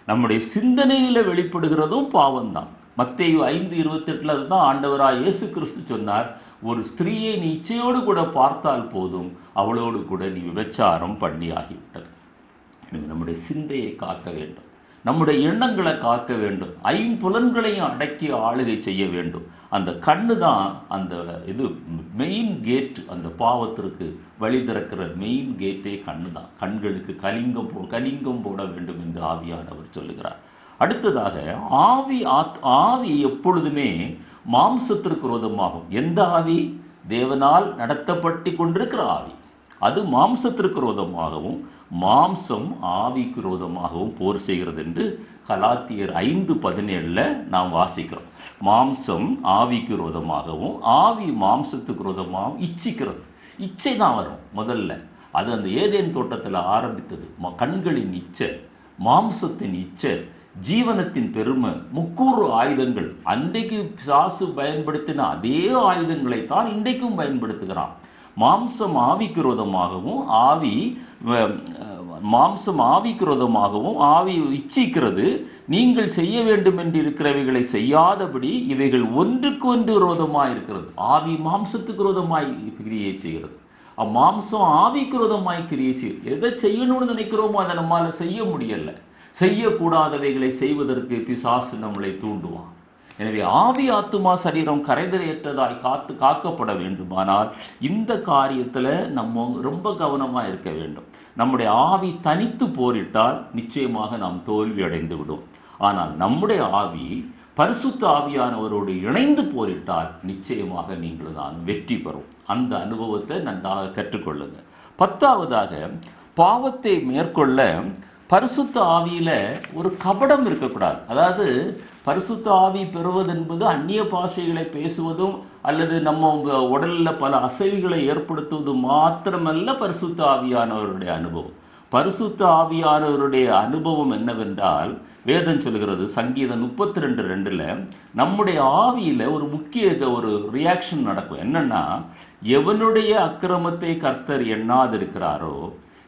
Speaker 1: நம்முடைய சிந்தனையில் வெளிப்படுகிறதும் பாவம்தான். மத்தேயு 5:28 அதுதான் ஆண்டவராக இயேசு கிறிஸ்து சொன்னார், ஒரு ஸ்திரீயை நீ இச்சையோடு கூட பார்த்தால் போதும், அவளோடு கூட நீ விபச்சாரம் பண்ணி ஆகிவிட்டது. நம்முடைய சிந்தையை காக்க வேண்டும், நம்முடைய எண்ணங்களை காக்க வேண்டும், 5 புலன்களையும் அடக்கி ஆளுகை செய்ய வேண்டும். அந்த கண்ணு தான் அந்த இது மெயின் கேட், அந்த பாவத்திற்கு வழி திறக்கிற மெயின் கேட்டே கண்ணு தான். கண்களுக்கு கலிங்கம் போட வேண்டும் என்று ஆவியானவர் சொல்லுகிறார். அடுத்ததாக, ஆவி எப்பொழுதுமே மாம்சத்திற்கு விரோதமாகும். எந்த ஆவி? தேவனால் நடத்தப்பட்டு கொண்டிருக்கிற ஆவி, அது மாம்சத்திற்கு விரோதமாகவும் மாம்சம் ஆவிக்கு விரோதமாகவும் போர் செய்கிறது என்று கலாத்தியர் 5:17 நாம் வாசிக்கிறோம். மாம்சம் ஆவிக்கு விரோதமாகவும் ஆவி மாம்சத்துக்கு விரோதமாகவும் இச்சிக்கிறது. இச்சை தான் வரும் முதல்ல. அது அந்த ஏதேன் தோட்டத்தில் ஆரம்பித்தது. கண்களின் இச்சை, மாம்சத்தின் இச்சை, ஜீவனத்தின் பெருமை, முக்கூறு ஆயுதங்கள். அன்றைக்கு பிசாசு பயன்படுத்தின அதே ஆயுதங்களைத்தான் இன்றைக்கும் பயன்படுத்துகிறான். மாம்சம் ஆவிக்கு விரோதமாகவும் ஆவி இச்சிக்கிறது. நீங்கள் செய்ய வேண்டும் என்று இருக்கிறவைகளை செய்யாதபடி இவைகள் ஒன்றுக்கு ஒன்று விரோதமாய் இருக்கிறது. ஆவி மாம்சத்துக்கு விரோதமாய் கிரியை செய்கிறது, மாம்சம் ஆவிக்கு விரோதமாய் கிரியை செய்கிறது. எதை செய்யணும்னு நினைக்கிறோமோ அதை நம்மால் செய்ய முடியலை. செய்யக்கூடாதவைகளை செய்வதற்கு பிசாசு நம்மளை தூண்டுவான். எனவே ஆவி ஆத்துமா சரீரம் கரைதலையற்றதாய் காக்கப்பட வேண்டுமானால் இந்த காரியத்தில் நம்ம ரொம்ப கவனமாக இருக்க வேண்டும். நம்முடைய ஆவி தனித்து போரிட்டால் நிச்சயமாக நாம் தோல்வி அடைந்து விடும். ஆனால் நம்முடைய ஆவி பரிசுத்த ஆவியானவரோடு இணைந்து போரிட்டால் நிச்சயமாக நீங்கள் தான் வெற்றி பெறும். அந்த அனுபவத்தை நன்றாக கற்றுக்கொள்ளுங்க. 10வதாக, பாவத்தை மேற்கொள்ள பரிசுத்த ஆவியில் ஒரு கபடம் இருக்கக்கூடாது. அதாவது பரிசுத்த ஆவி பெறுவது என்பது அந்நிய பாஷைகளை பேசுவதும் அல்லது நம்ம உடலில் பல அசைவுகளை ஏற்படுத்துவதும் மாத்திரமல்ல பரிசுத்த ஆவியானவருடைய அனுபவம். பரிசுத்த ஆவியானவருடைய அனுபவம் என்னவென்றால், வேதம் சொல்கிறது சங்கீதம் 32:2 நம்முடைய ஆவியில் ஒரு முக்கிய ஒரு ரியாக்ஷன் நடக்கும். என்னன்னா, எவனுடைய அக்கிரமத்தை கர்த்தர் எண்ணாதிருக்கிறாரோ,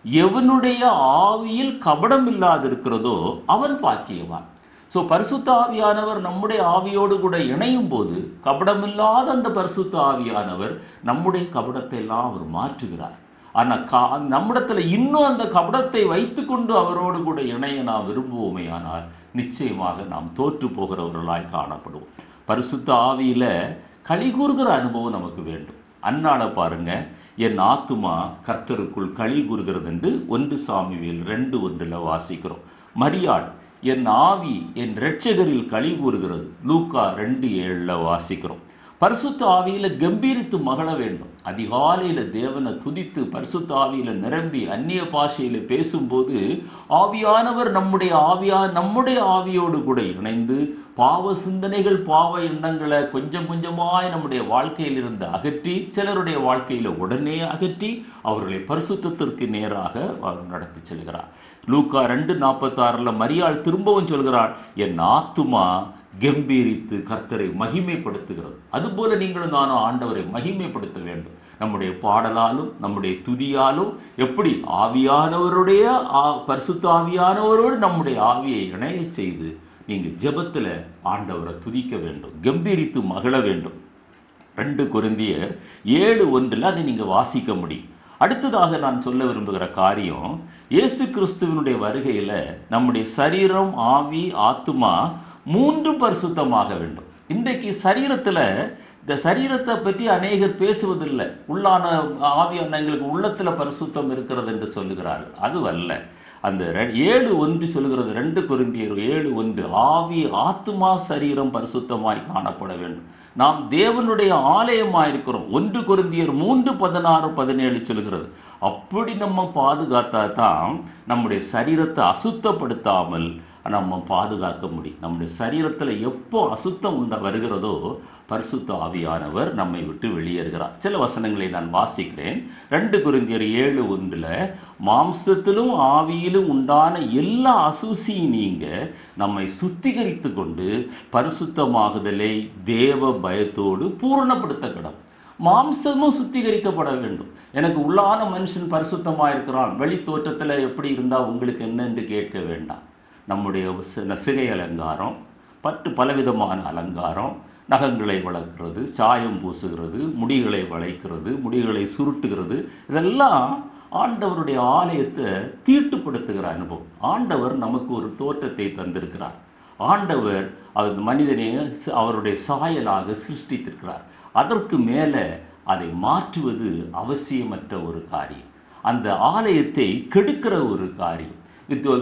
Speaker 1: எவனுடைய ஆவியில் கபடம் இல்லாதிருக்கிறதோ அவன் பாக்கியவான். ஸோ பரிசுத்த ஆவியானவர் நம்முடைய ஆவியோடு கூட இணையும் போது கபடமில்லாத அந்த பரிசுத்த ஆவியானவர் நம்முடைய கபடத்தை எல்லாம் அவர் மாற்றுகிறார். ஆனால் நம்மிடத்தில் இன்னும் அந்த கபடத்தை வைத்துக்கொண்டு அவரோடு கூட இணைய நாம் விரும்புவோமே, ஆனால் நிச்சயமாக நாம் தோற்று போகிறவர்களாய் காணப்படுவோம். பரிசுத்த ஆவியில் களி கூறுகிற அனுபவம் நமக்கு வேண்டும். அன்னால பாருங்க, என் ஆத்துமா கர்த்தருக்குள் களி கூறுகிறது என்று 1 சாமுவேல் 2:1 வாசிக்கிறோம். மரியாள், என் ஆவி என் இரட்சகரில் களி கூறுகிறது, லூக்கா 2:7 வாசிக்கிறோம். பரிசுத்த ஆவியில கம்பீரித்து மகள வேண்டும். அதிகாலையில தேவனை துதித்து பரிசுத்த ஆவியில நிரம்பி அந்நிய பாஷையில பேசும்போது ஆவியானவர் நம்முடைய ஆவியோடு கூட இணைந்து பாவ சிந்தனைகள், பாவ எண்ணங்களை கொஞ்சம் கொஞ்சமாய் நம்முடைய வாழ்க்கையில் இருந்து அகற்றி, சிலருடைய வாழ்க்கையில உடனே அகற்றி அவர்களை பரிசுத்தத்திற்கு நேராக நடத்தி செல்கிறார். லூக்கா 2:46 மரியாள் திரும்பவும் சொல்கிறாள், என் ஆத்துமா கம்பீரித்து கர்த்தரை மகிமைப்படுத்துகிறது. அதுபோல நீங்களும் நானும் ஆண்டவரை மகிமைப்படுத்த வேண்டும். நம்முடைய பாடலாலும் நம்முடைய துதியாலும் எப்படி ஆவியானவருடைய பரிசுத்த ஆவியானவரோடு நம்முடைய ஆவியை இணைய செய்து நீங்கள் ஜெபத்தில் ஆண்டவரை துதிக்க வேண்டும், கம்பீரித்து மகிழ வேண்டும். 2 கொரிந்தியர் 7:1 அதை நீங்கள் வாசிக்க முடியும். அடுத்ததாக நான் சொல்ல விரும்புகிற காரியம், இயேசு கிறிஸ்துவனுடைய வருகையில் நம்முடைய சரீரம், ஆவி, ஆத்துமா 3 பரிசுத்தமாக வேண்டும். இன்றைக்கு சரீரத்தில் இந்த சரீரத்தை பற்றி அநேகர் பேசுவதில்லை. உள்ளான ஆவியான எங்களுக்கு உள்ளத்தில் பரிசுத்தம் இருக்கிறது என்று சொல்லுகிறார்கள். அது அல்ல. அந்த 7:1 சொல்லுகிறது, 2 கொரிந்தியர் 7:1, ஆவி, ஆத்துமா, சரீரம் பரிசுத்தமாய் காணப்பட வேண்டும். நாம் தேவனுடைய ஆலயமாயிருக்கிறோம். 1 கொரிந்தியர் 3:16-17 சொல்கிறது. அப்படி நம்ம பாதுகாத்தா தான் நம்முடைய சரீரத்தை அசுத்தப்படுத்தாமல் நம்ம பாதுகாக்க முடியும். நம்முடைய சரீரத்தில் எப்போ அசுத்தம் வருகிறதோ பரிசுத்த ஆவியானவர் நம்மை விட்டு வெளியேறுகிறார். சில வசனங்களை நான் வாசிக்கிறேன். 2 கொரிந்தியர் 7:1, மாம்சத்திலும் ஆவியிலும் உண்டான எல்லா அசூசியும் நீங்க நம்மை சுத்திகரித்து கொண்டு பரிசுத்தமாகுதலை தேவ பயத்தோடு பூரணப்படுத்த கிடம். மாம்சமும் சுத்திகரிக்கப்பட வேண்டும். எனக்கு உள்ளான மனுஷன் பரிசுத்தமாக இருக்கிறான், வெளி தோற்றத்தில் எப்படி இருந்தால் உங்களுக்கு என்ன என்று கேட்க வேண்டாம். நம்முடைய சிகை அலங்காரம், பலவிதமான அலங்காரம், நகங்களை வளர்க்கிறது, சாயம் பூசுகிறது, முடிகளை வளைக்கிறது, முடிகளை சுருட்டுகிறது, இதெல்லாம் ஆண்டவருடைய ஆலயத்தை தீட்டுப்படுத்துகிற அனுபவம். ஆண்டவர் நமக்கு ஒரு தோற்றத்தை தந்திருக்கிறார். ஆண்டவர் அவர் மனிதனை அவருடைய சாயலாக சிருஷ்டித்திருக்கிறார். அதற்கு மேலே அதை மாற்றுவது அவசியமற்ற ஒரு காரியம். அந்த ஆலயத்தை கெடுக்கிற ஒரு காரியம்.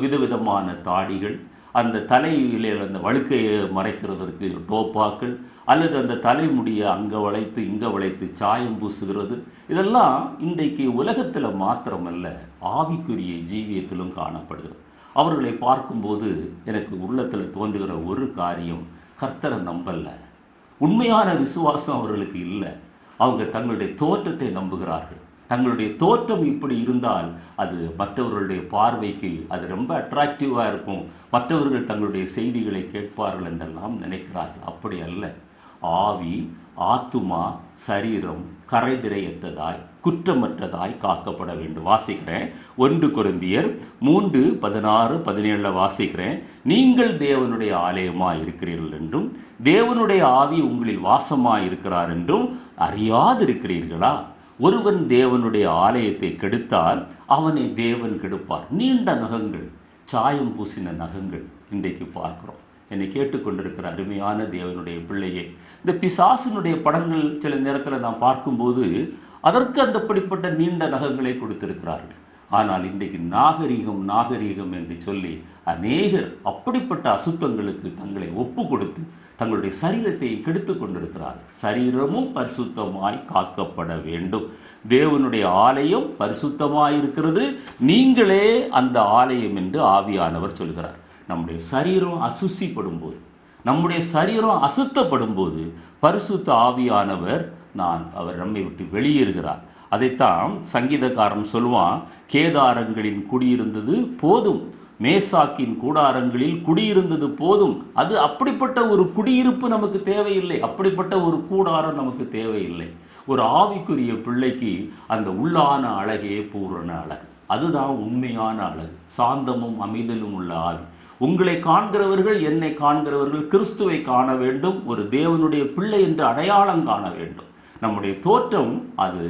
Speaker 1: விதவிதமான தாடிகள், அந்த தலையிலே அந்த வழுக்கையை மறைக்கிறதற்கு டோப்பாக்கள், அல்லது அந்த தலைமுடியை அங்கே வளைத்து இங்கே வளைத்து சாயம் பூசுகிறது, இதெல்லாம் இன்றைக்கு உலகத்தில் மாத்திரமல்ல ஆவிக்குரிய ஜீவியத்திலும் காணப்படுகிறது. அவர்களை பார்க்கும்போது எனக்கு உள்ளத்தில் தோன்றுகிற ஒரு காரியம், கர்த்தரை நம்பல, உண்மையான விசுவாசம் அவர்களுக்கு இல்லை. அவங்க தங்களுடைய தோற்றத்தை நம்புகிறார்கள். தங்களுடைய தோற்றம் இப்படி இருந்தால் அது மற்றவர்களுடைய பார்வைக்கு அது ரொம்ப அட்ராக்டிவாக இருக்கும், மற்றவர்கள் தங்களுடைய செய்திகளை கேட்பார்கள் என்றெல்லாம் நினைக்கிறார்கள். அப்படி அல்ல. ஆவி, ஆத்துமா, சரீரம் கரைதிரையற்றதாய் குற்றமற்றதாய் காக்கப்பட வேண்டும். வாசிக்கிறேன். 1 கொரிந்தியர் 3:16-17 வாசிக்கிறேன். நீங்கள் தேவனுடைய ஆலயமாய் இருக்கிறீர்கள் என்றும் தேவனுடைய ஆவி உங்களில் வாசமாய் இருக்கிறார் என்றும் அறியாதிருக்கிறீர்களா? ஒருவன் தேவனுடைய ஆலயத்தை கெடுத்தால் அவனை தேவன் கெடுப்பார். நீண்ட நகங்கள், சாயம் பூசின நகங்கள் இன்றைக்கு பார்க்கிறோம். என்னை கேட்டுக்கொண்டிருக்கிற அருமையான தேவனுடைய பிள்ளையே, இந்த பிசாசினுடைய படங்கள் சில நேரத்தில் நான் பார்க்கும்போது அதற்கு அந்தப்படிப்பட்ட நீண்ட நகங்களை கொடுத்திருக்கிறார்கள். ஆனால் இன்றைக்கு நாகரீகம் என்று சொல்லி அநேகர் அப்படிப்பட்ட அசுத்தங்களுக்கு தங்களை ஒப்பு கொடுத்து தங்களுடைய சரீரத்தை கெடுத்து கொண்டிருக்கிறார்கள். சரீரமும் பரிசுத்தமாய் காக்கப்பட வேண்டும். தேவனுடைய ஆலயம் பரிசுத்தமாய் இருக்கிறது, நீங்களே அந்த ஆலயம் என்று ஆவியானவர் சொல்கிறார். நம்முடைய சரீரம் அசுசிப்படும் போது, நம்முடைய சரீரம் அசுத்தப்படும் போது பரிசுத்த ஆவியானவர் அவர் நம்மை விட்டு வெளியேறுகிறார். அதைத்தான் சங்கீதக்காரன் சொல்லுவான், கேதாரங்களின் குடியிருந்தது போதும், மேசாக்கின் கூடாரங்களில் குடியிருந்தது போதும். அது அப்படிப்பட்ட ஒரு குடியிருப்பு நமக்கு தேவையில்லை, அப்படிப்பட்ட ஒரு கூடாரம் நமக்கு தேவையில்லை. ஒரு ஆவிக்குரிய பிள்ளைக்கு அந்த உள்ளான அழகே பூரண அழகு. அதுதான் உண்மையான அழகு. சாந்தமும் அமைதலும் உள்ள ஆவி. உங்களை காண்கிறவர்கள், என்னை காண்கிறவர்கள் கிறிஸ்துவை காண வேண்டும், ஒரு தேவனுடைய பிள்ளை என்று அடையாளம் காண வேண்டும். நம்முடைய தோற்றம் அது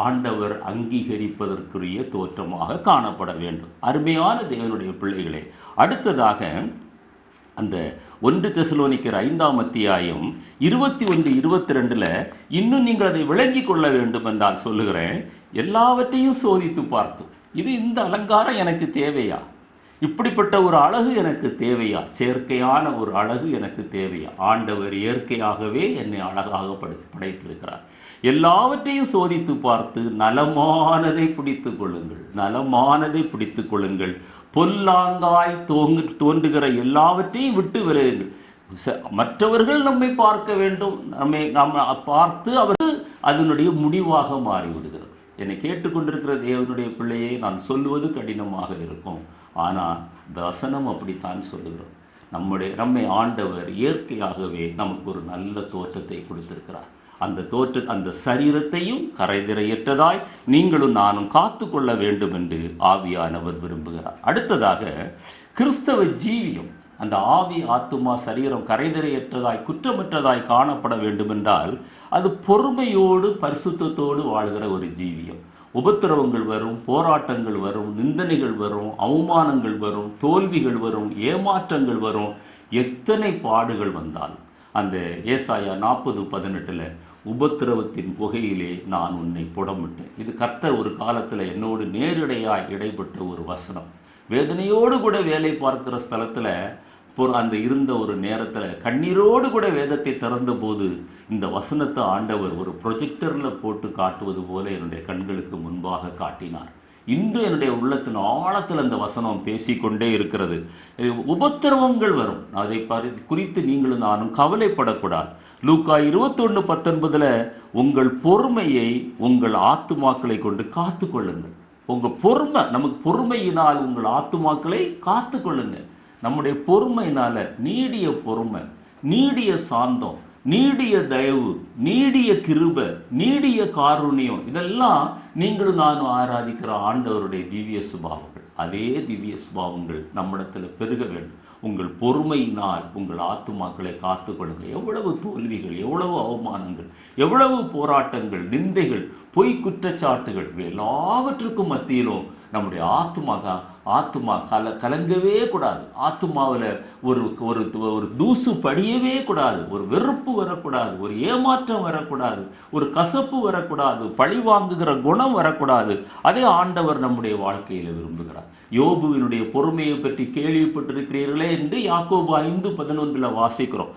Speaker 1: ஆண்டவர் அங்கீகரிப்பதற்குரிய தோற்றமாக காணப்பட வேண்டும். அருமையான தேவனுடைய பிள்ளைகளே, அடுத்ததாக அந்த 1 தெசலோனிக்கர் 5 21-22 இன்னும் நீங்கள் அதை விளங்கி கொள்ள வேண்டும் என்றால் சொல்லுகிறேன். எல்லாவற்றையும் சோதித்து பார்த்தோம். இந்த அலங்காரம் எனக்கு தேவையா? இப்படிப்பட்ட ஒரு அழகு எனக்கு தேவையா? செயற்கையான ஒரு அழகு எனக்கு தேவையா? ஆண்டவர் இயற்கையாகவே என்னை அழகாக படைத்திருக்கிறார். எல்லாவற்றையும் சோதித்து பார்த்து நலமானதை பிடித்துக் கொள்ளுங்கள், நலமானதை பிடித்துக் கொள்ளுங்கள். பொல்லாங்காய் தோன்றுகிற எல்லாவற்றையும் விட்டு விலகுங்கள். மற்றவர்கள் நம்மை பார்க்க வேண்டும், நம்ம பார்த்து அவர் அதனுடைய முடிவாக மாறிவிடுகிறது. என்னை கேட்டுக்கொண்டிருக்கிற தேவனுடைய பிள்ளையை நான் சொல்லுவது கடினமாக இருக்கும். ஆனால் இந்த வசனம் அப்படித்தான் சொல்லுகிறோம். நம்மை ஆண்டவர் இயற்கையாகவே நமக்கு ஒரு நல்ல தோற்றத்தை கொடுத்திருக்கிறார். அந்த சரீரத்தையும் கரைதிரையற்றதாய் நீங்களும் நானும் காத்து கொள்ள வேண்டும் என்று ஆவியானவர் விரும்புகிறார். அடுத்ததாக கிறிஸ்தவ ஜீவியம், அந்த ஆவி ஆத்துமா சரீரம் கரைதிரையற்றதாய் குற்றமற்றதாய் காணப்பட வேண்டும் என்றால் அது பொறுமையோடு பரிசுத்தத்தோடு வாழ்கிற ஒரு ஜீவியம். உபத்திரவங்கள் வரும், போராட்டங்கள் வரும், நிந்தனைகள் வரும், அவமானங்கள் வரும், தோல்விகள் வரும், ஏமாற்றங்கள் வரும். எத்தனை பாடுகள் வந்தால் அந்த ஏசாயா 40:18 உபத்திரவத்தின் புகையிலே நான் உன்னை புடமிட்டேன். இது கர்த்தர் ஒரு காலத்தில் என்னோடு நேரடியாய் இடைப்பட்ட ஒரு வசனம். வேதனையோடு கூட வேலை பார்க்கிற ஸ்தலத்தில் அந்த இருந்த ஒரு நேரத்தில் கண்ணீரோடு கூட வேதத்தை திறந்த போது இந்த வசனத்தை ஆண்டவர் ஒரு ப்ரொஜெக்டரில் போட்டு காட்டுவது போல என்னுடைய கண்களுக்கு முன்பாக காட்டினார். இன்று என்னுடைய உள்ளத்தின் ஆழத்தில் அந்த வசனம் பேசிக்கொண்டே இருக்கிறது. உபத்திரவங்கள் வரும், அதை குறித்து நீங்களும் நானும் கவலைப்படக்கூடாது. லூக்கா 21:19 உங்கள் பொறுமையை உங்கள் ஆத்துமாக்களை கொண்டு காத்து கொள்ளுங்கள். உங்கள் பொறுமை, நமக்கு பொறுமையினால் உங்கள் ஆத்துமாக்களை காத்து கொள்ளுங்கள். நம்முடைய பொறுமையினால நீடிய பொறுமை, நீடிய சாந்தம், நீடிய தயவு, நீடிய கிருபை, நீடிய காருண்யம், இதெல்லாம் நீங்களும் நானும் ஆராதிக்கிற ஆண்டவருடைய திவ்ய சுபாவங்கள். அதே திவ்ய சுபாவங்கள் நம்மிடத்தில் பெருக வேண்டும். உங்கள் பொறுமையினால் உங்கள் ஆத்துமாக்களை காத்து கொள்ளுங்கள். எவ்வளவு தோல்விகள், எவ்வளவு அவமானங்கள், எவ்வளவு போராட்டங்கள், நிந்தைகள், பொய் குற்றச்சாட்டுகள், எல்லாவற்றுக்கும் மத்தியிலும் நம்முடைய ஆத்துமா கலங்கவே கூடாது. ஆத்துமாவில் ஒரு தூசு படியவே கூடாது. ஒரு வெறுப்பு வரக்கூடாது, ஒரு ஏமாற்றம் வரக்கூடாது, ஒரு கசப்பு வரக்கூடாது, பழி வாங்குகிற குணம் வரக்கூடாது. அதே ஆண்டவர் நம்முடைய வாழ்க்கையில் விரும்புகிறார். யோபுவினுடைய பொறுமையை பற்றி கேள்விப்பட்டிருக்கிறீர்களே என்று யாக்கோபு 5:11 வாசிக்கிறோம்.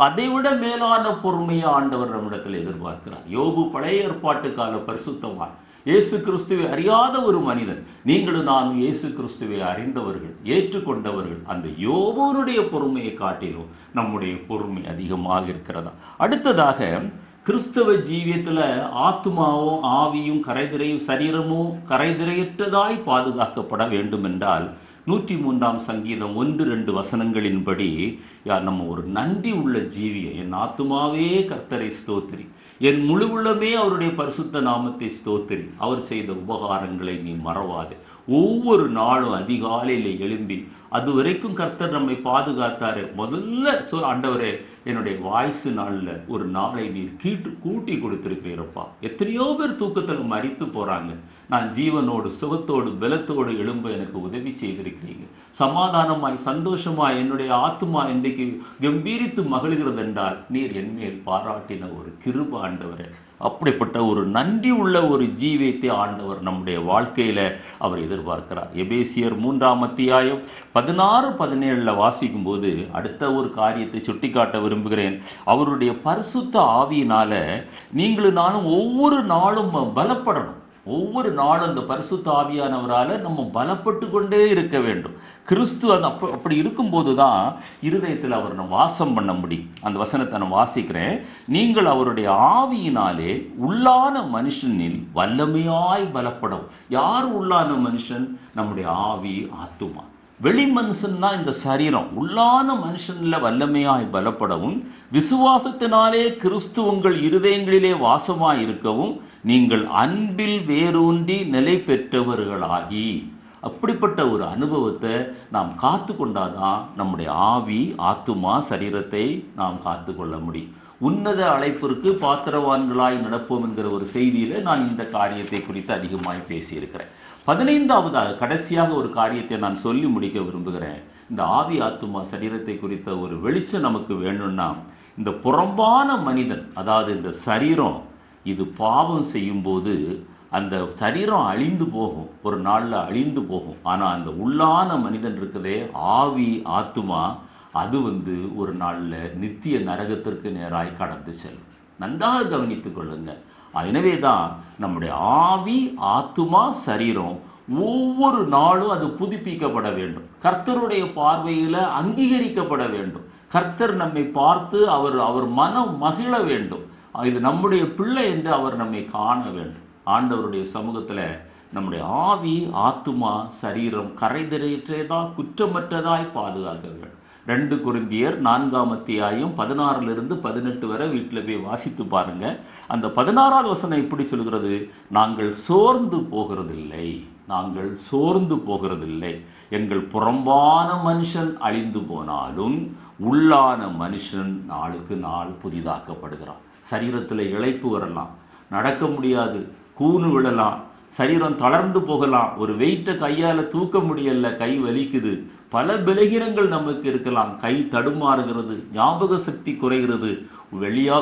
Speaker 1: அதைவிட மேலான பொறுமையை ஆண்டவர் நம்மிடத்தில் எதிர்பார்க்கிறார். யோபு பழைய ஏற்பாட்டு கால பரிசுத்தவான், இயேசு கிறிஸ்துவை அறியாத ஒரு மனிதன். நீங்களும் நானும் இயேசு கிறிஸ்துவை அறிந்தவர்கள், ஏற்றுக்கொண்டவர்கள். அந்த யோபுவினுடைய பொறுமையை காட்டிலும் நம்முடைய பொறுமை அதிகமாக இருக்கிறதா? அடுத்ததாக கிறிஸ்தவ ஜீவியத்தில் ஆத்துமாவும் ஆவியும் சரீரமும் கரைதிரையற்றதாய் பாதுகாக்கப்பட வேண்டும் என்றால் 103 சங்கீதம் 1-2 வசனங்களின்படி நம்ம ஒரு நன்றி உள்ள ஜீவியம். என் ஆத்துமாவே கர்த்தரை ஸ்தோத்திரி, என் முழு உள்ளமே அவருடைய பரிசுத்த நாமத்தை ஸ்தோத்திரி, அவர் செய்த உபகாரங்களை நீ மறவாது. ஒவ்வொரு நாளும் அதிகாலையில் எழும்பி, அது வரைக்கும் கர்த்தர் நம்மை பாதுகாத்தாரு. முதல்ல ஆண்டவரே, என்னுடைய வாய்ஸு நாளில் ஒரு நாளை நீர் கூட்டி கொடுத்துருக்கிறீரப்பா. எத்தனையோ பேர் தூக்கத்தில் மரித்து போகிறாங்க. நான் ஜீவனோடு சுகத்தோடு பலத்தோடு எழும்ப எனக்கு உதவி செய்திருக்கிறீங்க. சமாதானமாய் சந்தோஷமாய் என்னுடைய ஆத்துமா இன்றைக்கு கம்பீரித்து மகிழ்கிறது என்றால் நீர் என்மேல் பாராட்டின ஒரு கிருபை ஆண்டவரே. அப்படிப்பட்ட ஒரு நன்றி உள்ள ஒரு ஜீவியத்தை ஆண்டவர் நம்முடைய வாழ்க்கையில் அவர் எதிர்பார்க்கிறார். எபேசியர் 3:16-17 வாசிக்கும் போது அடுத்த ஒரு காரியத்தை சுட்டிக்காட்ட விரும்புகிறேன். அவருடைய பரிசுத்த ஆவியினால நீங்களும் நானும் ஒவ்வொரு நாளும் பலப்படணும். ஒவ்வொரு நாளும் அந்த பரிசுத்த ஆவியானவரால் நம்ம பலப்பட்டு கொண்டே இருக்க வேண்டும். கிறிஸ்து அப்படி இருக்கும்போது தான் இருதயத்தில் அவர் நம்ம வாசம் பண்ண முடியும். அந்த வசனத்தை நான் வாசிக்கிறேன். நீங்கள் அவருடைய ஆவியினாலே உள்ளான மனுஷனில் வல்லமையாய் பலப்படும். யார் உள்ளான மனுஷன்? நம்முடைய ஆவி ஆத்துமா. வெளி மனுஷன்னா இந்த சரீரம். உள்ளான மனுஷனில் வல்லமையாய் பலப்படவும் விசுவாசத்தினாலே கிறிஸ்து உங்கள் இருதயங்களிலே வாசமாய் இருக்கவும் நீங்கள் அன்பில் வேரூன்றி நிலை பெற்றவர்களாகி. அப்படிப்பட்ட ஒரு அனுபவத்தை நாம் காத்து கொண்டாதான் நம்முடைய ஆவி ஆத்துமா சரீரத்தை நாம் காத்து கொள்ள முடியும். உன்னத அழைப்பிற்கு பாத்திரவான்களாய் நடப்போம் என்கிற ஒரு செய்தியில் நான் இந்த காரியத்தை குறித்து அதிகமாய் பேசியிருக்கிறேன். 15வது கடைசியாக ஒரு காரியத்தை நான் சொல்லி முடிக்க விரும்புகிறேன். இந்த ஆவி ஆத்துமா சரீரத்தை குறித்த ஒரு வெளிச்சம் நமக்கு வேணும்னா, இந்த புறம்பான மனிதன், அதாவது இந்த சரீரம், இது பாவம் செய்யும்போது அந்த சரீரம் அழிந்து போகும், ஒரு நாளில் அழிந்து போகும். ஆனால் அந்த உள்ளான மனிதன் இருக்குதே, ஆவி ஆத்துமா, அது ஒரு நாளில் நித்திய நரகத்திற்கு நேராய் கடந்து செல்லும். நன்றாக கவனித்து கொள்ளுங்க. எனவே தான் நம்முடைய ஆவி ஆத்துமா சரீரம் ஒவ்வொரு நாளும் அது புதுப்பிக்கப்பட வேண்டும், கர்த்தருடைய பார்வையில் அங்கீகரிக்கப்பட வேண்டும். கர்த்தர் நம்மை பார்த்து அவர் மனம் மகிழ வேண்டும். இது நம்முடைய பிள்ளை என்று அவர் நம்மை காண வேண்டும். ஆண்டவருடைய சமூகத்தில் நம்முடைய ஆவி ஆத்துமா சரீரம் கரைதிரையற்றதாய் குற்றமற்றதாய் பாதுகாக்க வேண்டும். 2 கொரிந்தியர் 4ஆம் அத்தியாயம் 16-18 வரை வீட்டில் போய் வாசித்து பாருங்க. அந்த 16வது வசனம் இப்படி சொல்கிறது, நாங்கள் சோர்ந்து போகிறதில்லை, நாங்கள் சோர்ந்து போகிறதில்லை. எங்கள் புறம்பான மனுஷன் அழிந்து போனாலும் உள்ளான மனுஷன் நாளுக்கு நாள் புதிதாக்கப்படுகிறான். சரீரத்தில் இளைப்பு வரலாம், நடக்க முடியாது, கூணு விழலாம், சரீரம் தளர்ந்து போகலாம், ஒரு வெயிட்டை கையால் தூக்க முடியல, கை வலிக்குது, பல பலகீனங்கள் நமக்கு இருக்கலாம், கை தடுமாறுகிறது, ஞாபக சக்தி குறைகிறது.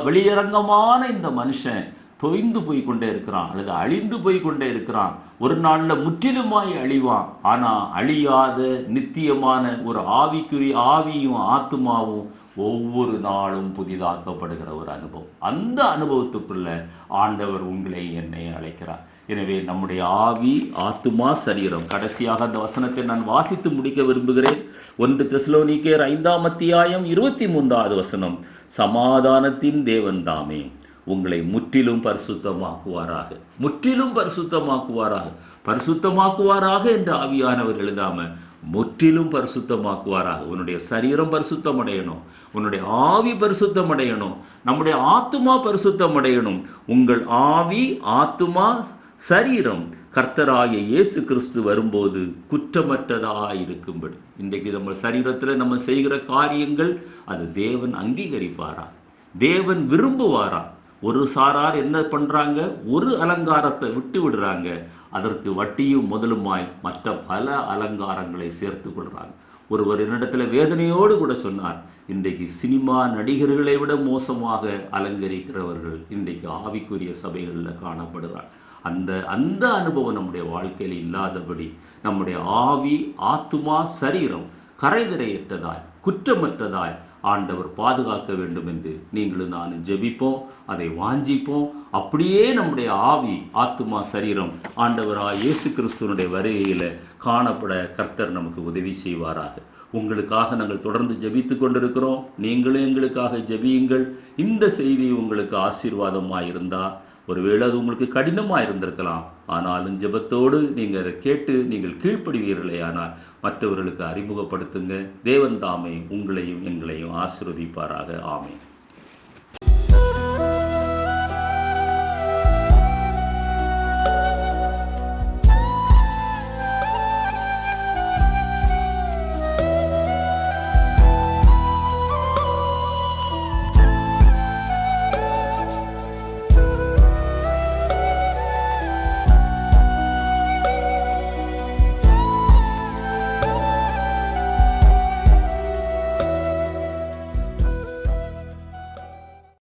Speaker 1: வெளியரங்கமான இந்த மனுஷன் தொய்ந்து போய் கொண்டே இருக்கிறான் அல்லது அழிந்து போய் கொண்டே இருக்கிறான். ஒரு நாளில் முற்றிலுமாய் அழிவான். ஆனால் அழியாத நித்தியமான ஒரு ஆவிக்குரிய ஆவியும் ஆத்துமாவும் ஒவ்வொரு நாளும் புதிதாக்கப்படுகிற ஒரு அனுபவம். அந்த அனுபவத்துக்குள்ள ஆண்டவர் உங்களை என்னை அழைக்கிறார். எனவே நம்முடைய ஆவி ஆத்துமா சரீரம், கடைசியாக அந்த வசனத்தை நான் வாசித்து முடிக்க விரும்புகிறேன். 1 தெசலோனிக்கேயர் 5ஆம் அத்தியாயம் 23வது வசனம், சமாதானத்தின் தேவன் தாமே உங்களை முற்றிலும் பரிசுத்தமாக்குவாராக, முற்றிலும் பரிசுத்தமாக்குவாராக. பரிசுத்தமாக்குவாராக என்று ஆவியானவர் எழுதாம முற்றிலும் பரிசுத்தமாக்குவாராக. உன்னுடைய சரீரம் பரிசுத்தம் அடையணும், உன்னுடைய ஆவி பரிசுத்தம் அடையணும், நம்முடைய ஆத்துமா பரிசுத்தம் அடையணும். உங்கள் ஆவி ஆத்துமா சரீரம் கர்த்தராகிய இயேசு கிறிஸ்து வரும்போது குற்றமற்றதாயிருக்கும்படி. இன்றைக்கு நம்ம சரீரத்தில் நம்ம செய்கிற காரியங்கள் அது தேவன் அங்கீகரிப்பாரா, தேவன் விரும்புவாரா? ஒரு சாரார் என்ன பண்றாங்க, ஒரு அலங்காரத்தை விட்டு விடுறாங்க, அதற்கு வட்டியும் முதலுமாய் மற்ற பல அலங்காரங்களை சேர்த்து கொள்றாங்க. ஒருவர் என்னிடத்துல வேதனையோடு கூட சொன்னார், இன்றைக்கு சினிமா நடிகர்களை விட மோசமாக அலங்கரிக்கிறவர்கள் இன்றைக்கு ஆவிக்குரிய சபைகளில் காணப்படுறார். அந்த அனுபவம் நம்முடைய வாழ்க்கையில் இல்லாதபடி நம்முடைய ஆவி ஆத்துமா சரீரம் கரைதிரையற்றதாய் குற்றமற்றதாய் ஆண்டவர் பாதுகாக்க வேண்டும் என்று நீங்களும் நானும் ஜெபிப்போம், அதை வாஞ்சிப்போம். அப்படியே நம்முடைய ஆவி ஆத்துமா சரீரம் ஆண்டவராய் இயேசு கிறிஸ்துவனுடைய வருகையில் காணப்பட கர்த்தர் நமக்கு உதவி செய்வாராக. உங்களுக்காக நாங்கள் தொடர்ந்து ஜெபித்து கொண்டிருக்கிறோம். நீங்களும் எங்களுக்காக ஜெபியுங்கள். இந்த செய்தி உங்களுக்கு ஆசீர்வாதமாக இருந்தால், ஒருவேளை அது உங்களுக்கு கடினமாக இருந்திருக்கலாம், ஆனாலும் ஜெபத்தோடு நீங்கள் அதை கேட்டு நீங்கள் கீழ்ப்படுவீர்களே ஆனால் மற்றவர்களுக்கு அறிமுகப்படுத்துங்க. தேவன் தாமே உங்களையும் எங்களையும் ஆசீர்வதிப்பாராக. ஆமென்.